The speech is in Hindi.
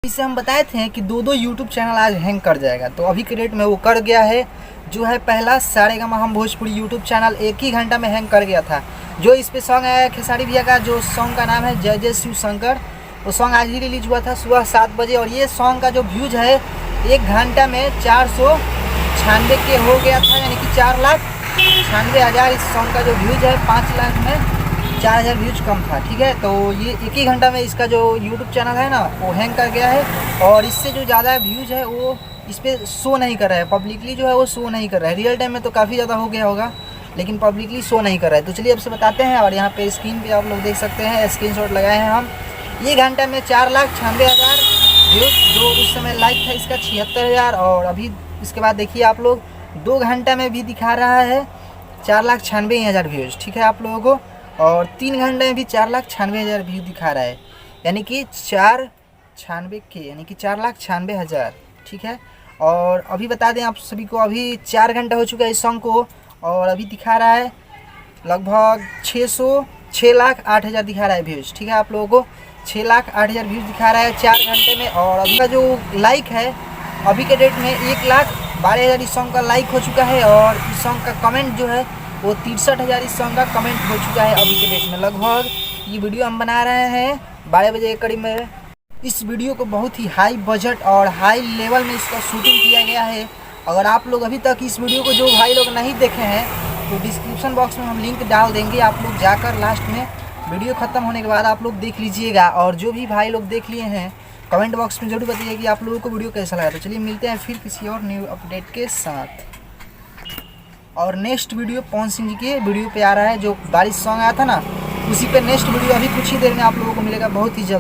इसे हम बताए थे कि दो यूट्यूब चैनल आज हैंग कर जाएगा, तो अभी के डेट में वो कर गया है। जो है पहला सारेगामा हम भोजपुरी यूट्यूब चैनल 1 ही घंटा में हैंग कर गया था। जो इस पे सॉन्ग आया खेसारी भैया का, जो सॉन्ग का नाम है जय जय शिव शंकर, वो सॉन्ग आज ही रिलीज हुआ था सुबह 7 बजे। और ये सॉन्ग का जो व्यूज है 1 घंटा में 496 के हो गया था, यानी कि 4,96,000 इस सॉन्ग का जो व्यूज है। 5 लाख में 4,000 व्यूज कम था। ठीक है, तो ये 1 ही घंटा में इसका जो यूट्यूब चैनल है ना वो हैंग कर गया है। और इससे जो ज़्यादा व्यूज है वो इस पर शो नहीं कर रहा है, पब्लिकली जो है वो शो नहीं कर रहा है। रियल टाइम में तो काफ़ी ज़्यादा हो गया होगा, लेकिन पब्लिकली शो नहीं कर रहा है। तो चलिए आपसे बताते हैं। और यहाँ पे स्क्रीन पे आप लोग देख सकते हैं, स्क्रीनशॉट लगाए हैं हम। ये घंटा में 4,96,000 व्यूज, जो उस समय लाइक था इसका 76,000। और अभी इसके बाद देखिए आप लोग 2 घंटा में भी दिखा रहा है 4,96,000 व्यूज। ठीक है आप लोगों को। और 3 घंटे में भी 4,96,000 व्यू दिखा रहा है, यानी कि 496 के, यानी कि 4,96,000। ठीक है, और अभी बता दें आप सभी को, अभी 4 घंटा हो चुका है इस सॉन्ग को, और अभी दिखा रहा है लगभग 6,08,000 दिखा रहा है व्यूज़। ठीक है आप लोगों को 6,08,000 व्यूज़ दिखा रहा है 4 घंटे में। और अभी का जो लाइक है अभी के डेट में 1,12,000 इस सॉन्ग का लाइक हो चुका है। और इस सॉन्ग का कमेंट जो है वो 63,000 इस सॉन्ग का कमेंट हो चुका है अभी के डेट में। लगभग ये वीडियो हम बना रहे हैं 12 बजे के करीब में। इस वीडियो को बहुत ही हाई बजट और हाई लेवल में इसका शूटिंग किया गया है। अगर आप लोग अभी तक इस वीडियो को जो भाई लोग नहीं देखे हैं तो डिस्क्रिप्शन बॉक्स में हम लिंक डाल देंगे, आप लोग जाकर लास्ट में वीडियो ख़त्म होने के बाद आप लोग देख लीजिएगा। और जो भी भाई लोग देख लिए हैं कमेंट बॉक्स में ज़रूर बताइए कि आप लोगों को वीडियो कैसा लगा। तो चलिए मिलते हैं फिर किसी और न्यू अपडेट के साथ। और नेक्स्ट वीडियो पवन सिंह जी के वीडियो पे आ रहा है, जो बारिश सॉन्ग आया था ना, उसी पे नेक्स्ट वीडियो अभी कुछ ही देर में आप लोगों को मिलेगा, बहुत ही जल्द।